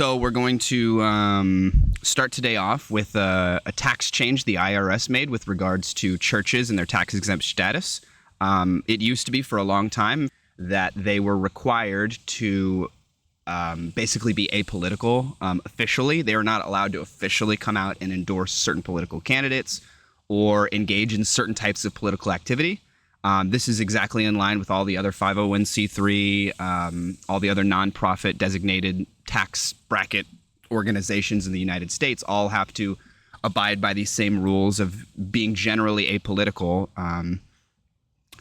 So we're going to start today off with a tax change the IRS made with regards to churches and their tax-exempt status. It used to be for a long time that they were required to basically be apolitical officially. They are not allowed to officially come out and endorse certain political candidates or engage in certain types of political activity. This is exactly in line with all the other 501c3, all the other nonprofit designated tax bracket organizations in the United States all have to abide by these same rules of being generally apolitical.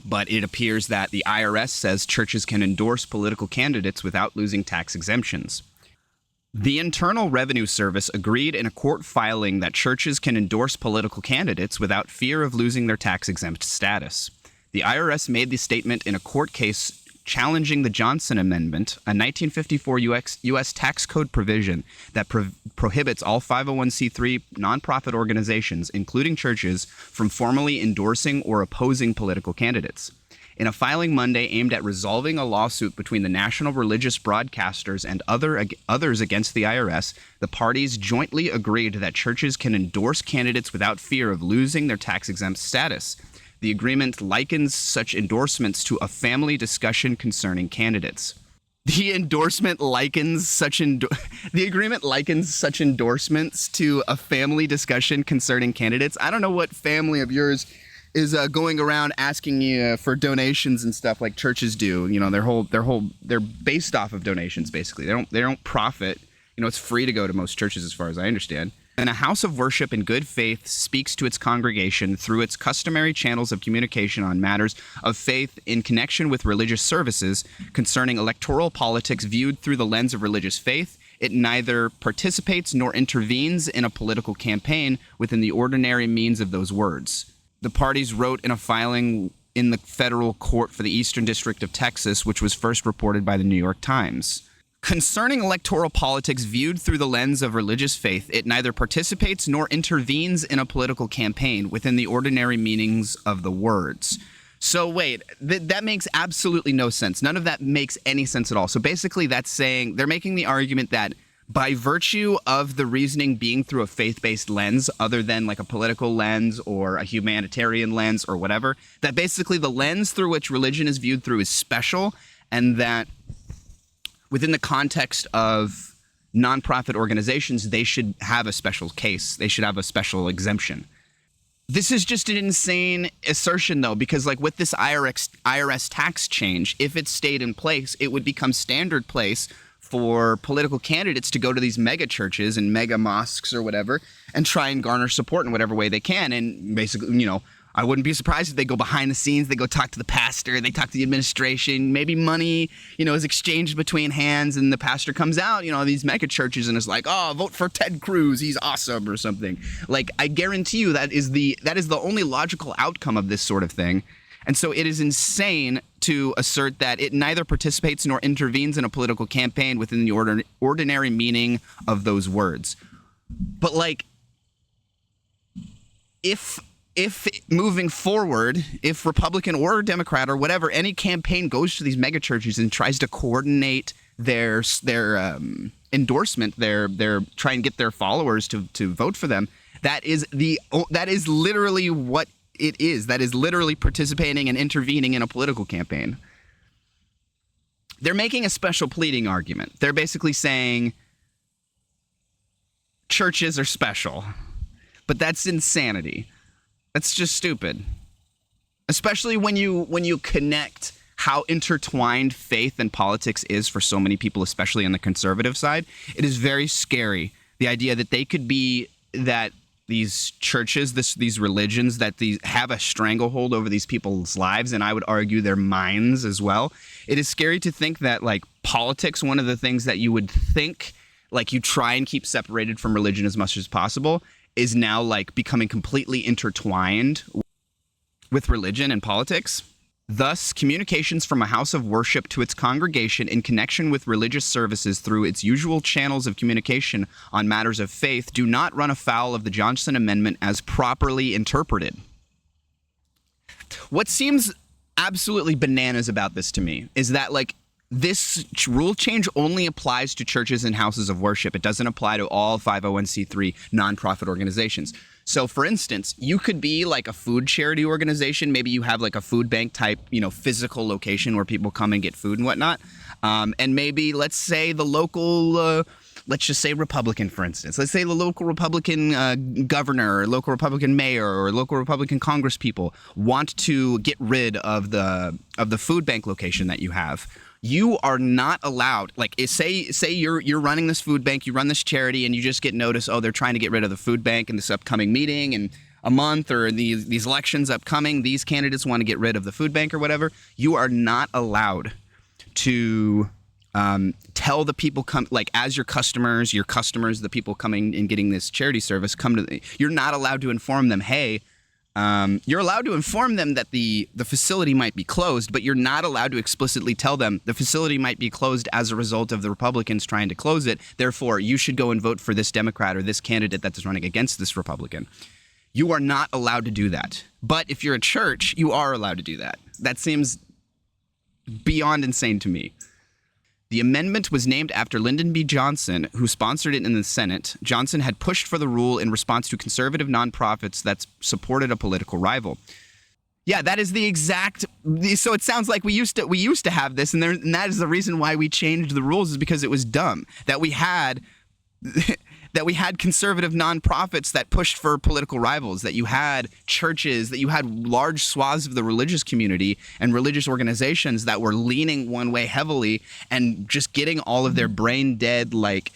But it appears that the IRS says churches can endorse political candidates without losing tax exemptions. The Internal Revenue Service agreed in a court filing that churches can endorse political candidates without fear of losing their tax-exempt status. The IRS made the statement in a court case challenging the Johnson Amendment, a 1954 U.S. tax code provision that prohibits all 501c3 nonprofit organizations, including churches, from formally endorsing or opposing political candidates. In a filing Monday aimed at resolving a lawsuit between the national religious broadcasters and others against the IRS, the parties jointly agreed that churches can endorse candidates without fear of losing their tax-exempt status. The agreement likens such endorsements to a family discussion concerning candidates. The agreement likens such endorsements to a family discussion concerning candidates. I don't know what family of yours is going around asking you for donations and stuff like churches do. You know, they're based off of donations basically. They don't profit. You know, it's free to go to most churches as far as I understand. And a house of worship in good faith speaks to its congregation through its customary channels of communication on matters of faith in connection with religious services concerning electoral politics viewed through the lens of religious faith. It neither participates nor intervenes in a political campaign within the ordinary means of those words. The parties wrote in a filing in the federal court for the Eastern District of Texas, which was first reported by the New York Times. Concerning electoral politics viewed through the lens of religious faith, it neither participates nor intervenes in a political campaign within the ordinary meanings of the words. So wait, that makes absolutely no sense. None of that makes any sense at all. So basically that's saying they're making the argument that by virtue of the reasoning being through a faith-based lens, other than like a political lens or a humanitarian lens or whatever, that basically the lens through which religion is viewed through is special, and that within the context of nonprofit organizations, they should have a special case. They should have a special exemption. This is just an insane assertion, though, because like with this IRS tax change, if it stayed in place, it would become standard place for political candidates to go to these mega churches and mega mosques or whatever and try and garner support in whatever way they can. And basically, you know, I wouldn't be surprised if they go behind the scenes, they go talk to the pastor, they talk to the administration, maybe money, you know, is exchanged between hands, and the pastor comes out, you know, these mega churches and is like, oh, vote for Ted Cruz, he's awesome or something. Like, I guarantee you that is the only logical outcome of this sort of thing. And so it is insane to assert that it neither participates nor intervenes in a political campaign within the ordinary meaning of those words. But like, if moving forward, if Republican or Democrat or whatever, any campaign goes to these mega churches and tries to coordinate their endorsement, their try and get their followers to vote for them, that is literally what it is. That is literally participating and intervening in a political campaign. They're making a special pleading argument. They're basically saying churches are special, but that's insanity. That's just stupid. Especially when you connect how intertwined faith and politics is for so many people, especially on the conservative side. It is very scary. The idea that they could be, that these churches, these religions, that these have a stranglehold over these people's lives, and I would argue their minds as well. It is scary to think that like politics, one of the things that you would think like you try and keep separated from religion as much as possible, is now like becoming completely intertwined with religion and politics. Thus, communications from a house of worship to its congregation in connection with religious services through its usual channels of communication on matters of faith do not run afoul of the Johnson Amendment as properly interpreted. What seems absolutely bananas about this to me is that, like, this rule change only applies to churches and houses of worship. It doesn't apply to all 501c3 nonprofit organizations. So, for instance, you could be like a food charity organization. Maybe you have like a food bank type, physical location where people come and get food and whatnot. And maybe, let's say, the local, let's just say Republican, for instance. Let's say the local Republican governor or local Republican mayor or local Republican Congress people want to get rid of the food bank location that you have. You are not allowed, like, say you're running this food bank, you run this charity, and you just get notice, oh, they're trying to get rid of the food bank in this upcoming meeting in a month, or these elections upcoming, these candidates want to get rid of the food bank or whatever. You are not allowed to tell the people as your customers, the people coming and getting this charity service, you're not allowed to inform them, hey, you're allowed to inform them that the facility might be closed, but you're not allowed to explicitly tell them the facility might be closed as a result of the Republicans trying to close it. Therefore, you should go and vote for this Democrat or this candidate that is running against this Republican. You are not allowed to do that. But if you're a church, you are allowed to do that. That seems beyond insane to me. The amendment was named after Lyndon B. Johnson, who sponsored it in the Senate. Johnson had pushed for the rule in response to conservative nonprofits that supported a political rival. Yeah, that is the exact. So it sounds like we used to have this, and that is the reason why we changed the rules, is because it was dumb that we had. That we had conservative nonprofits that pushed for political rivals, that you had churches, that you had large swaths of the religious community and religious organizations that were leaning one way heavily and just getting all of their brain dead, like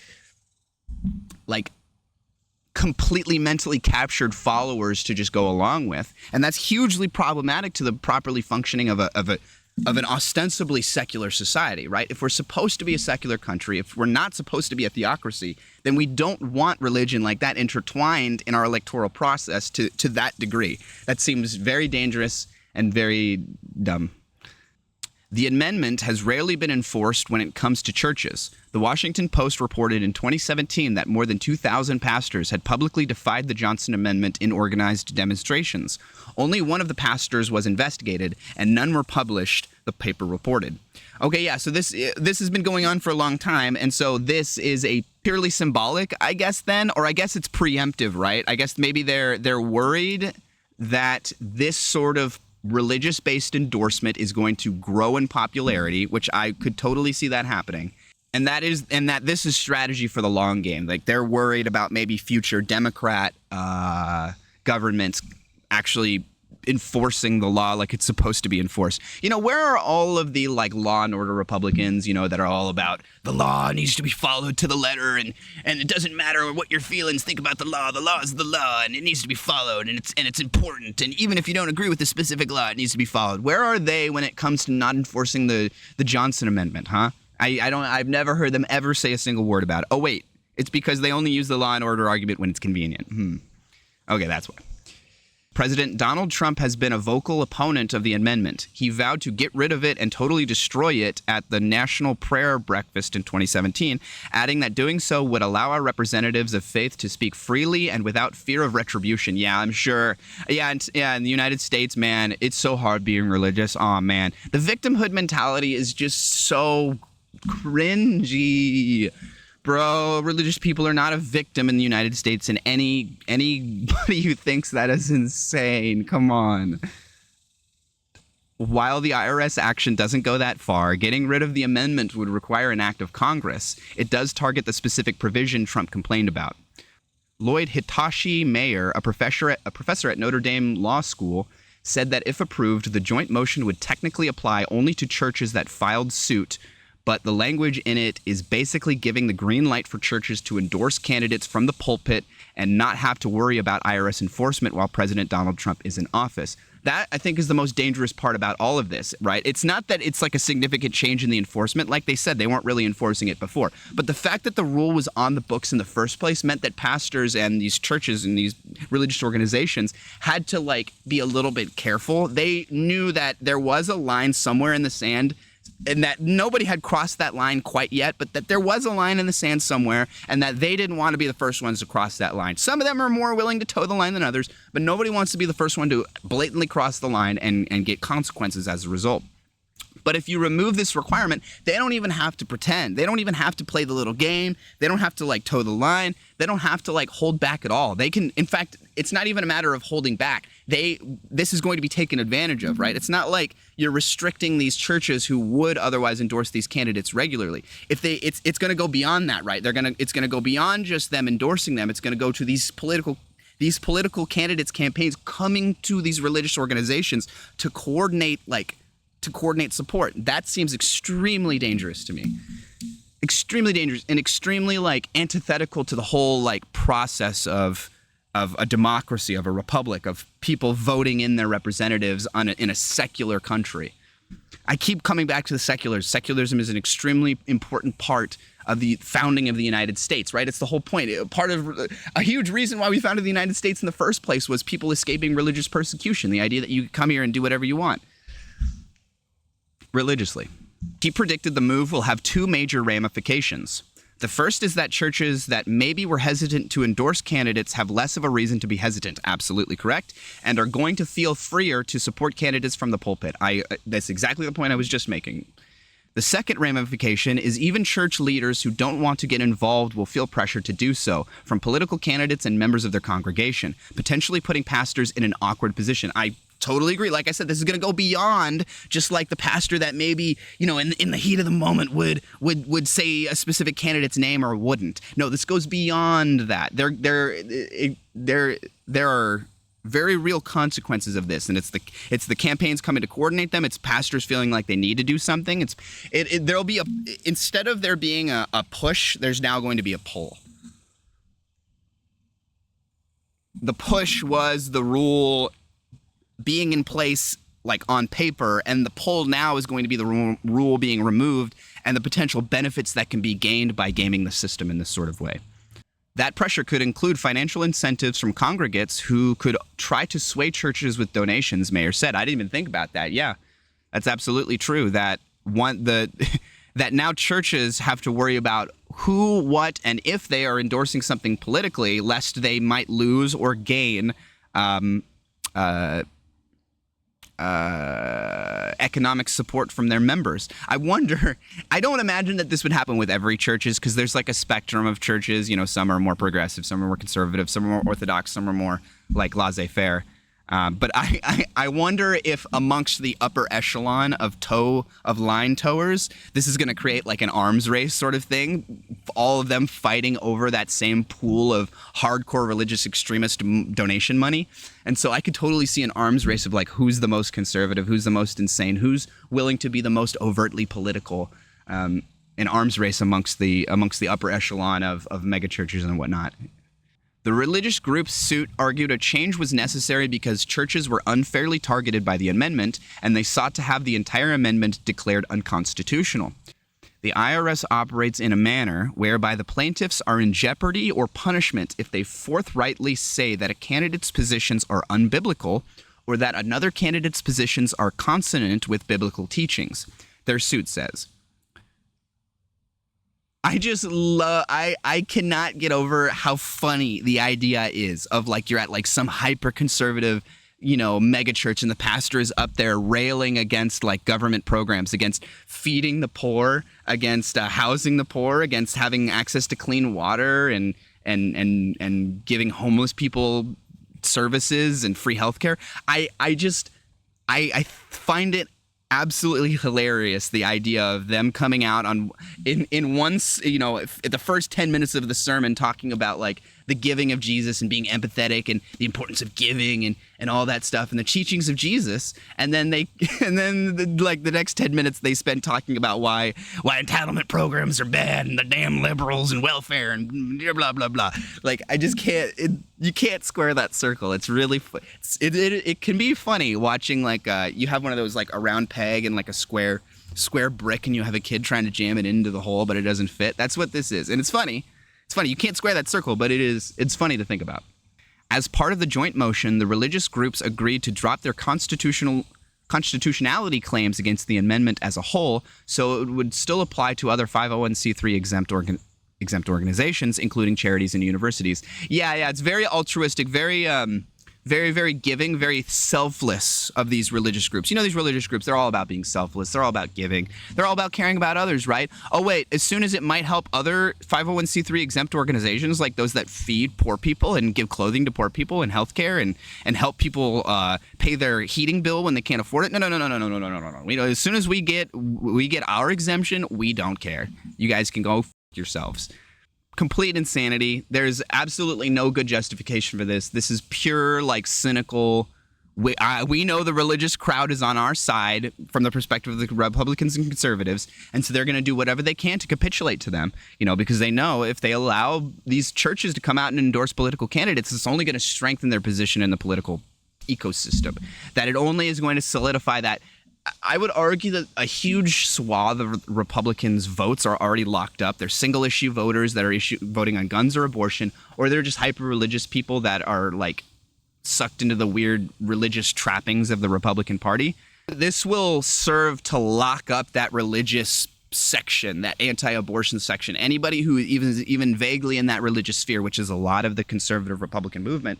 completely mentally captured followers to just go along with. And that's hugely problematic to the properly functioning of an ostensibly secular society, right? If we're supposed to be a secular country, if we're not supposed to be a theocracy, then we don't want religion like that intertwined in our electoral process to that degree. That seems very dangerous and very dumb. The amendment has rarely been enforced when it comes to churches. The Washington Post reported in 2017 that more than 2,000 pastors had publicly defied the Johnson Amendment in organized demonstrations. Only one of the pastors was investigated, and none were published, the paper reported. Okay, yeah, so this has been going on for a long time, and so this is a purely symbolic, I guess, then, or I guess it's preemptive, right? I guess maybe they're worried that this sort of religious-based endorsement is going to grow in popularity, which I could totally see that happening. And that this is strategy for the long game. Like, they're worried about maybe future Democrat governments actually enforcing the law like it's supposed to be enforced. Where are all of the law and order Republicans, that are all about the law needs to be followed to the letter, and it doesn't matter what your feelings think about the law is the law, and it needs to be followed, and it's important, and even if you don't agree with the specific law, it needs to be followed. Where are they when it comes to not enforcing the Johnson Amendment, huh? I've never heard them ever say a single word about it. Oh wait, it's because they only use the law and order argument when it's convenient. Okay, that's why. President Donald Trump has been a vocal opponent of the amendment. He vowed to get rid of it and totally destroy it at the National Prayer Breakfast in 2017, adding that doing so would allow our representatives of faith to speak freely and without fear of retribution. Yeah, I'm sure. Yeah, in the United States, man, it's so hard being religious. Oh, man. The victimhood mentality is just so cringy. Bro, religious people are not a victim in the United States, and anybody who thinks that is insane. Come on. While the IRS action doesn't go that far, getting rid of the amendment would require an act of Congress. It does target the specific provision Trump complained about. Lloyd Hitachi Mayer, a professor at Notre Dame Law School, said that if approved, the joint motion would technically apply only to churches that filed suit, but the language in it is basically giving the green light for churches to endorse candidates from the pulpit and not have to worry about IRS enforcement while President Donald Trump is in office. That, I think, is the most dangerous part about all of this, right? It's not that it's like a significant change in the enforcement. Like they said, they weren't really enforcing it before. But the fact that the rule was on the books in the first place meant that pastors and these churches and these religious organizations had to, be a little bit careful. They knew that there was a line somewhere in the sand, and that nobody had crossed that line quite yet, but that there was a line in the sand somewhere, and that they didn't want to be the first ones to cross that line. Some of them are more willing to toe the line than others, but nobody wants to be the first one to blatantly cross the line and get consequences as a result. But if you remove this requirement, they don't even have to pretend. They don't even have to play the little game. They don't have to like toe the line. They don't have to like hold back at all. They can, in fact, it's not even a matter of holding back. This is going to be taken advantage of, right? It's not like you're restricting these churches who would otherwise endorse these candidates regularly. It's going to go beyond that, right? It's going to go beyond just them endorsing them. It's going to go to these political candidates' campaigns coming to these religious organizations to coordinate support. That seems extremely dangerous to me. Extremely dangerous and extremely like antithetical to the whole like process of a democracy, of a republic, of people voting in their representatives in a secular country. I keep coming back to the seculars. Secularism is an extremely important part of the founding of the United States, right? It's the whole point. Part of a huge reason why we founded the United States in the first place was people escaping religious persecution. The idea that you come here and do whatever you want religiously. He predicted the move will have two major ramifications. The first is that churches that maybe were hesitant to endorse candidates have less of a reason to be hesitant, absolutely correct, and are going to feel freer to support candidates from the pulpit. That's exactly the point I was just making. The second ramification is even church leaders who don't want to get involved will feel pressure to do so from political candidates and members of their congregation, potentially putting pastors in an awkward position. I totally agree. Like I said, this is going to go beyond just like the pastor that maybe, in the heat of the moment would say a specific candidate's name or wouldn't. No, this goes beyond that. There are very real consequences of this, and it's the campaigns coming to coordinate them. It's pastors feeling like they need to do something. There'll be instead of there being a push, there's now going to be a pull. The push was the rule being in place like on paper, and the pull now is going to be the rule being removed and the potential benefits that can be gained by gaming the system in this sort of way. That pressure could include financial incentives from congregates who could try to sway churches with donations, Mayer said. I didn't even think about that. Yeah, that's absolutely true. That now churches have to worry about who, what, and if they are endorsing something politically, lest they might lose or gain economic support from their members. I don't imagine that this would happen with every churches, because there's like a spectrum of churches. Some are more progressive, some are more conservative, some are more orthodox, some are more like laissez-faire. But I wonder if amongst the upper echelon of line towers, this is going to create like an arms race sort of thing, all of them fighting over that same pool of hardcore religious extremist donation money. And so I could totally see an arms race of like who's the most conservative, who's the most insane, who's willing to be the most overtly political, an arms race amongst the upper echelon of megachurches and whatnot. The religious group's suit argued a change was necessary because churches were unfairly targeted by the amendment, and they sought to have the entire amendment declared unconstitutional. The IRS operates in a manner whereby the plaintiffs are in jeopardy or punishment if they forthrightly say that a candidate's positions are unbiblical or that another candidate's positions are consonant with biblical teachings, their suit says. I just love, I cannot get over how funny the idea is of like you're at like some hyper conservative, mega church, and the pastor is up there railing against like government programs, against feeding the poor, against housing the poor, against having access to clean water and giving homeless people services and free healthcare. I find it absolutely hilarious, the idea of them coming out in once, at the first 10 minutes of the sermon talking about like the giving of Jesus and being empathetic and the importance of giving and all that stuff and the teachings of Jesus, and then the next 10 minutes they spend talking about why entitlement programs are bad and the damn liberals and welfare and blah blah blah. Like I just can't. You can't square that circle. It's really it can be funny watching like you have one of those like a round peg and like a square brick, and you have a kid trying to jam it into the hole, but it doesn't fit. That's what this is, and it's funny. It's funny. You can't square that circle, but it's funny to think about. As part of the joint motion, the religious groups agreed to drop their constitutionality claims against the amendment as a whole, so it would still apply to other 501c3 exempt organizations, including charities and universities. Yeah, it's very altruistic, very very, very giving, very selfless of these religious groups. You know, these religious groups, they're all about being selfless. They're all about giving. They're all about caring about others, right? Oh, wait, as soon as it might help other 501c3 exempt organizations like those that feed poor people and give clothing to poor people and healthcare and help people pay their heating bill when they can't afford it. No. You know, as soon as we get our exemption, we don't care. You guys can go f yourselves. Complete insanity. There's absolutely no good justification for this. This is pure, like, cynical. We know the religious crowd is on our side from the perspective of the Republicans and conservatives, and so they're going to do whatever they can to capitulate to them, you know, because they know if they allow these churches to come out and endorse political candidates, it's only going to strengthen their position in the political ecosystem, that it only is going to solidify that. I would argue that a huge swath of Republicans' votes are already locked up. They're single-issue voters that are voting on guns or abortion, or they're just hyper-religious people that are, like, sucked into the weird religious trappings of the Republican Party. This will serve to lock up that religious section, that anti-abortion section. Anybody who even vaguely in that religious sphere, which is a lot of the conservative Republican movement,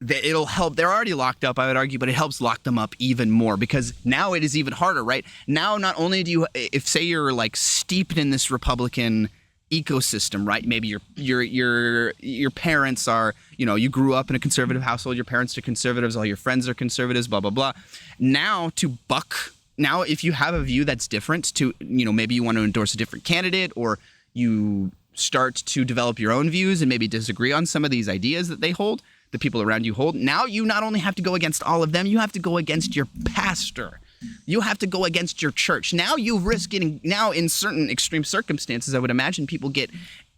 it'll help. They're already locked up, I would argue, but it helps lock them up even more because now it is even harder, right? Now, not only do you, if say you're like steeped in this Republican ecosystem, right? Maybe your parents are, you know, you grew up in a conservative household, your parents are conservatives, all your friends are conservatives, blah, blah, blah. Now if you have a view that's different to, you know, maybe you want to endorse a different candidate or you start to develop your own views and maybe disagree on some of these ideas that they hold, the people around you hold. Now you not only have to go against all of them, you have to go against your pastor. You have to go against your church. Now you risk getting, now in certain extreme circumstances, I would imagine people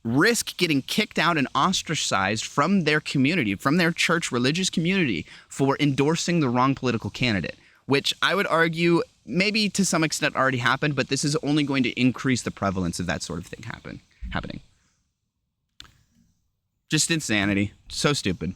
risk getting kicked out and ostracized from their community, from their church religious community for endorsing the wrong political candidate, which I would argue maybe to some extent already happened, but this is only going to increase the prevalence of that sort of thing happening. Just insanity. So stupid.